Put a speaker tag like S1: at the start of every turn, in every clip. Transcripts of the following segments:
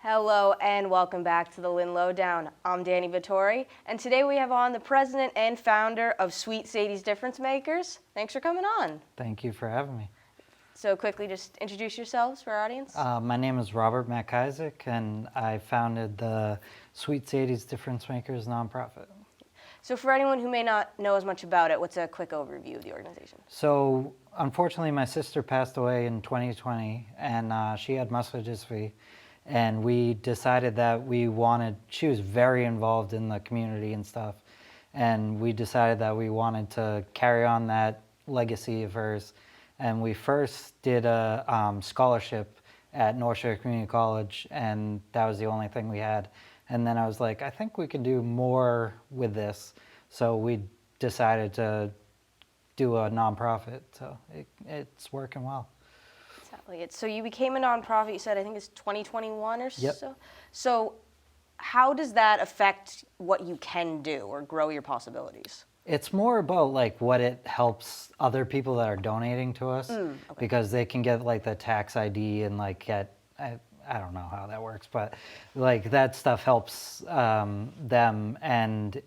S1: Hello and welcome back to the Lynn Lowdown. I'm Danny Vittori, and today we have on the president and founder of Sweet Sadie's Difference Makers. Thanks for coming on.
S2: Thank you for having me.
S1: So quickly, just introduce yourselves for our audience.
S2: My name is Robert McIsaac, and I founded the Sweet Sadie's Difference Makers nonprofit.
S1: So for anyone who may not know as much about it, what's a quick overview of the organization?
S2: So unfortunately, my sister passed away in 2020, and she had muscular dystrophy. And we decided that she was very involved in the community and stuff. And we decided that we wanted to carry on that legacy of hers. And we first did a scholarship at North Shore Community College, and that was the only thing we had. And then I was like, I think we can do more with this. So we decided to do a nonprofit. So it's working well.
S1: Exactly. So you became a nonprofit, you said, I think it's 2021 or
S2: Yep.
S1: so? So how does that affect what you can do or grow your possibilities?
S2: It's more about like what it helps other people that are donating to us,
S1: Okay.
S2: because they can get like the tax ID and like get, I don't know how that works, but like that stuff helps them, and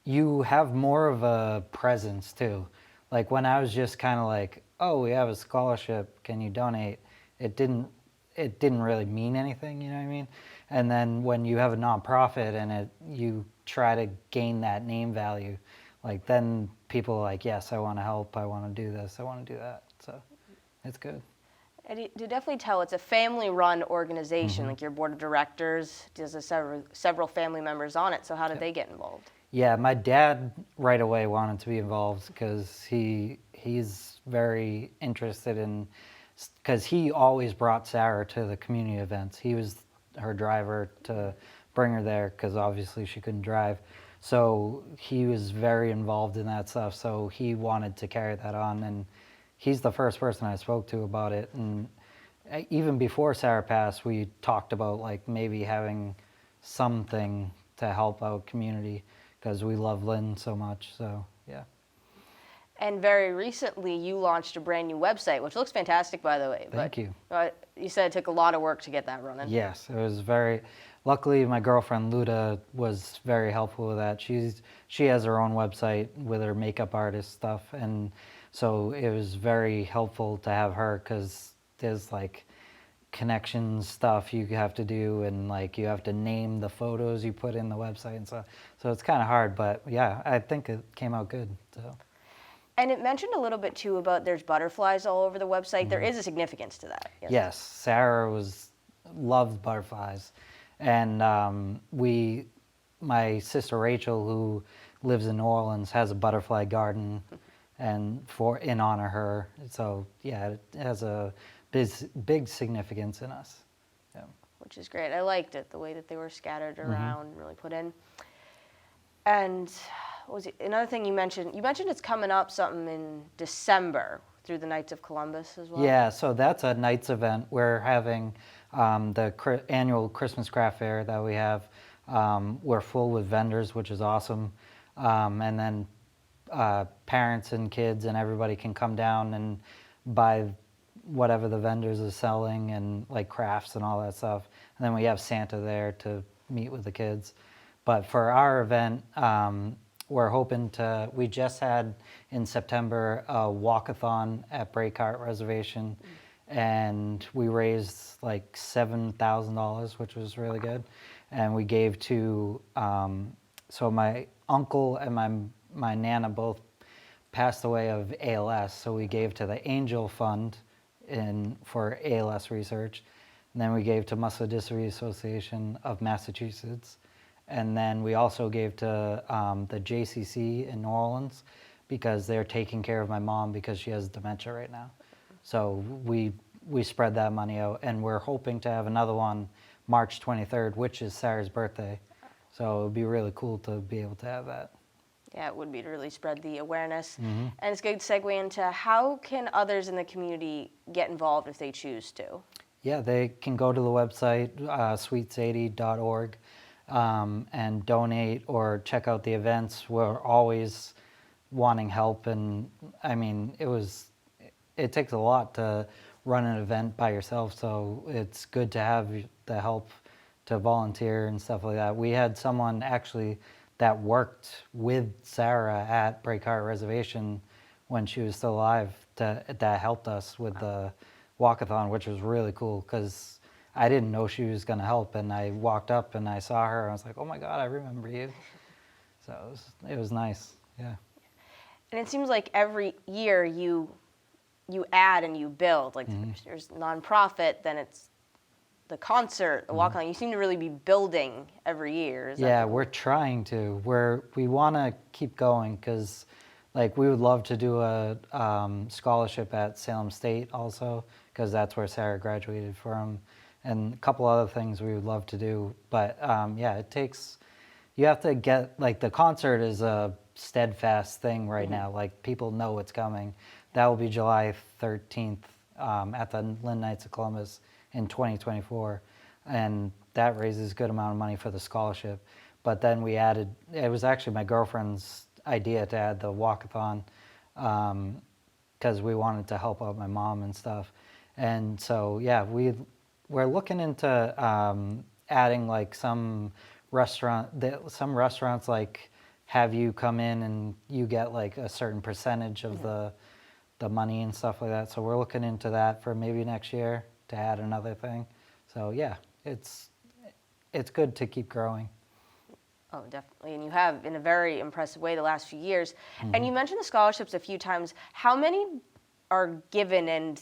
S2: you have more of a presence too. Like when I was just kind of like, oh, we have a scholarship, can you donate? It didn't really mean anything, you know what I mean? And then when you have a nonprofit and you try to gain that name value, like then people are like, yes, I want to help, I want to do this, I want to do that. So it's good.
S1: And to definitely tell, it's a family-run organization. Like your board of directors, there's several family members on it. So how did they get involved?
S2: Yeah, my dad right away wanted to be involved because he's very interested in, because he always brought Sarah to the community events. He was her driver to bring her there because obviously she couldn't drive. So he was very involved in that stuff. So he wanted to carry that on, and he's the first person I spoke to about it. And even before Sarah passed, we talked about like maybe having something to help out community, because we love Lynn so much, so yeah.
S1: And very recently, you launched a brand new website, which looks fantastic, by the way.
S2: Thank you.
S1: You said it took a lot of work to get that running.
S2: Yes, it was luckily my girlfriend Luda was very helpful with that. She has her own website with her makeup artist stuff, and so it was very helpful to have her, because there's like connection stuff you have to do, and like you have to name the photos you put in the website and stuff. So it's kind of hard, but yeah, I think it came out good. So.
S1: And it mentioned a little bit too about there's butterflies all over the website. There is a significance to that.
S2: Yes, Sarah loved butterflies, and my sister Rachel, who lives in New Orleans, has a butterfly garden, and in honor of her. So yeah, it has a big significance in us. Yeah.
S1: Which is great. I liked it, the way that they were scattered around, really put in. And what was it? Another thing you mentioned it's coming up something in December through the Knights of Columbus as well.
S2: Yeah, so that's a Knights event. We're having the annual Christmas craft fair that we have. We're full with vendors, which is awesome. And then parents and kids and everybody can come down and buy whatever the vendors are selling, and like crafts and all that stuff. And then we have Santa there to meet with the kids. But for our event, we're hoping we just had in September a walkathon at Breakheart Reservation, and we raised like $7,000, which was really good. And we gave to, so my uncle and my Nana both passed away of ALS, so we gave to the Angel Fund for ALS research. And then we gave to Muscular Dystrophy Association of Massachusetts. And then we also gave to the JCC in New Orleans, because they're taking care of my mom because she has dementia right now. So we spread that money out, and we're hoping to have another one March 23rd, which is Sarah's birthday. So it would be really cool to be able to have that.
S1: Yeah, it would be to really spread the awareness. And it's a good segue into how can others in the community get involved if they choose to?
S2: Yeah, they can go to the website, sweetsadie.org, and donate or check out the events. We're always wanting help, and I mean, it takes a lot to run an event by yourself, so it's good to have the help to volunteer and stuff like that. We had someone actually that worked with Sarah at Breakheart Reservation when she was still alive that helped us with the walkathon, which was really cool because I didn't know she was going to help, and I walked up and I saw her and I was like, oh my God, I remember you. So it was nice, yeah.
S1: And it seems like every year you add and you build. Like there's nonprofit, then it's the concert, the walk-on. You seem to really be building every year. Is that
S2: Yeah, we're trying to. We want to keep going because, like, we would love to do a scholarship at Salem State also because that's where Sarah graduated from, and a couple other things we would love to do. But yeah, it takes. You have to get, like, the concert is a steadfast thing right now. Like, people know it's coming. That will be July 13th at the Lynn Knights of Columbus in 2024, and that raises a good amount of money for the scholarship. But then we added, it was actually my girlfriend's idea to add the walkathon because we wanted to help out my mom and stuff. And so, yeah, we're looking into adding, like, some restaurants like have you come in and you get like a certain percentage of the money and stuff like that. So we're looking into that for maybe next year to add another thing. So yeah, it's good to keep growing.
S1: Oh, definitely. And you have in a very impressive way the last few years. And you mentioned the scholarships a few times. How many are given, and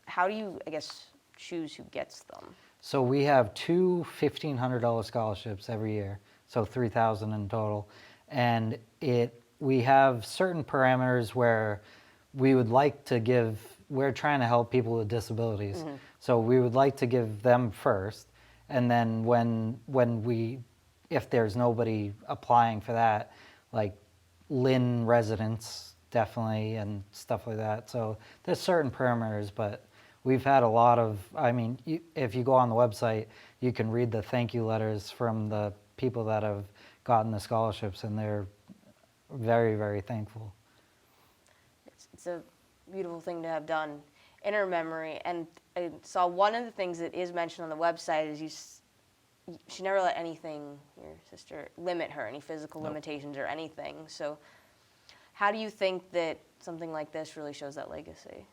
S1: how do you, I guess, choose who gets them?
S2: So we have two $1,500 scholarships every year, so $3,000 in total. And we have certain parameters where we would like to give, we're trying to help people with disabilities. So we would like to give them first. And then if there's nobody applying for that, like Lynn residents definitely and stuff like that. So there's certain parameters, but we've had a lot of, I mean, if you go on the website, you can read the thank you letters from the people that have gotten the scholarships, and they're very, very thankful.
S1: It's a beautiful thing to have done in her memory. And I saw one of the things that is mentioned on the website is she never let anything, your sister, limit her, any physical limitations or anything. So how do you think that something like this really shows that legacy?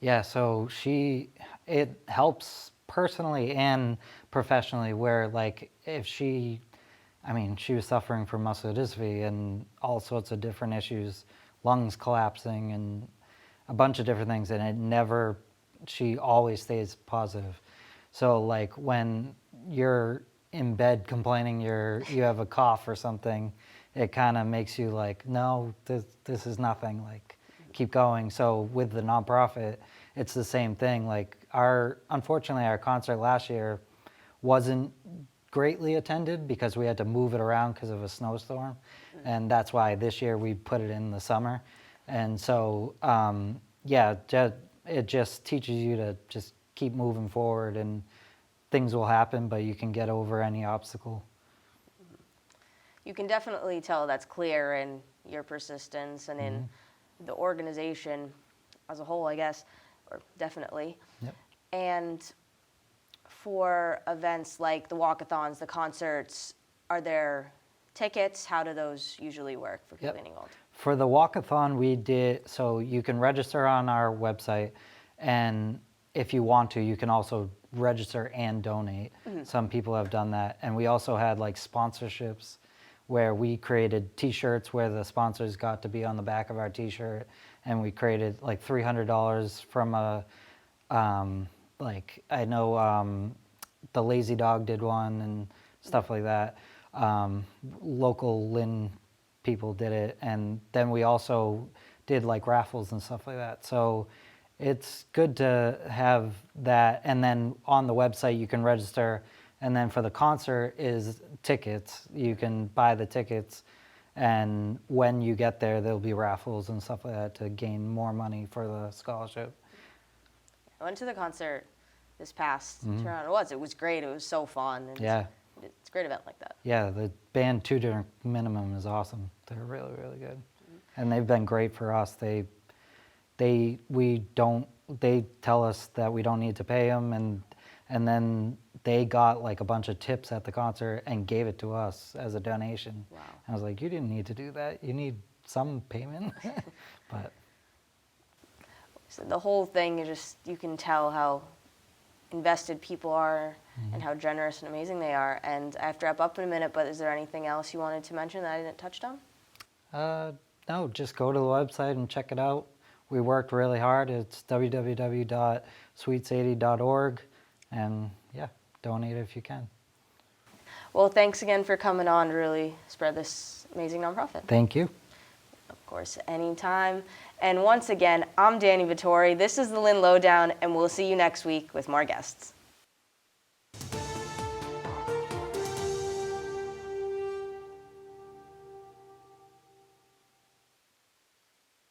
S2: Yeah, so it helps personally and professionally where, like, if she was suffering from muscular dystrophy and all sorts of different issues, lungs collapsing and a bunch of different things, and she always stays positive. So, like, when you're in bed complaining you have a cough or something, it kind of makes you like, no, this is nothing, like, keep going. So with the nonprofit, it's the same thing. Like, unfortunately, our concert last year wasn't greatly attended because we had to move it around because of a snowstorm, and that's why this year we put it in the summer. And so, it just teaches you to just keep moving forward, and things will happen, but you can get over any obstacle.
S1: You can definitely tell that's clear in your persistence and in the organization as a whole, I guess, or definitely.
S2: Yep.
S1: And for events like the walkathons, the concerts, are there tickets? How do those usually work for people getting involved?
S2: For the walkathon, so you can register on our website, and if you want to, you can also register and donate. Some people have done that. And we also had, like, sponsorships where we created T-shirts where the sponsors got to be on the back of our T-shirt, and we created like $300 from I know the Lazy Dog did one and stuff like that. Local Lynn people did it, and then we also did like raffles and stuff like that. So it's good to have that, and then on the website you can register. And then for the concert is tickets. You can buy the tickets, and when you get there, there'll be raffles and stuff like that to gain more money for the scholarship.
S1: I went to the concert this past Toronto. It was great. It was so fun. And
S2: Yeah.
S1: It's a great event like that.
S2: Yeah, the band Two Different Minimum is awesome. They're really, really good. And they've been great for us. They tell us that we don't need to pay them, and and then they got like a bunch of tips at the concert and gave it to us as a donation.
S1: Wow.
S2: I was like, you didn't need to do that. You need some payment. But
S1: So the whole thing is just, you can tell how invested people are and how generous and amazing they are. And I have to wrap up in a minute, but is there anything else you wanted to mention that I didn't touch on?
S2: no, just go to the website and check it out. We worked really hard. It's www.sweetsadie.org, and yeah, donate if you can.
S1: Well, thanks again for coming on to really spread this amazing nonprofit.
S2: Thank you.
S1: Of course, anytime. And once again, I'm Danny Vittori. This is the Lynn Lowdown, and we'll see you next week with more guests.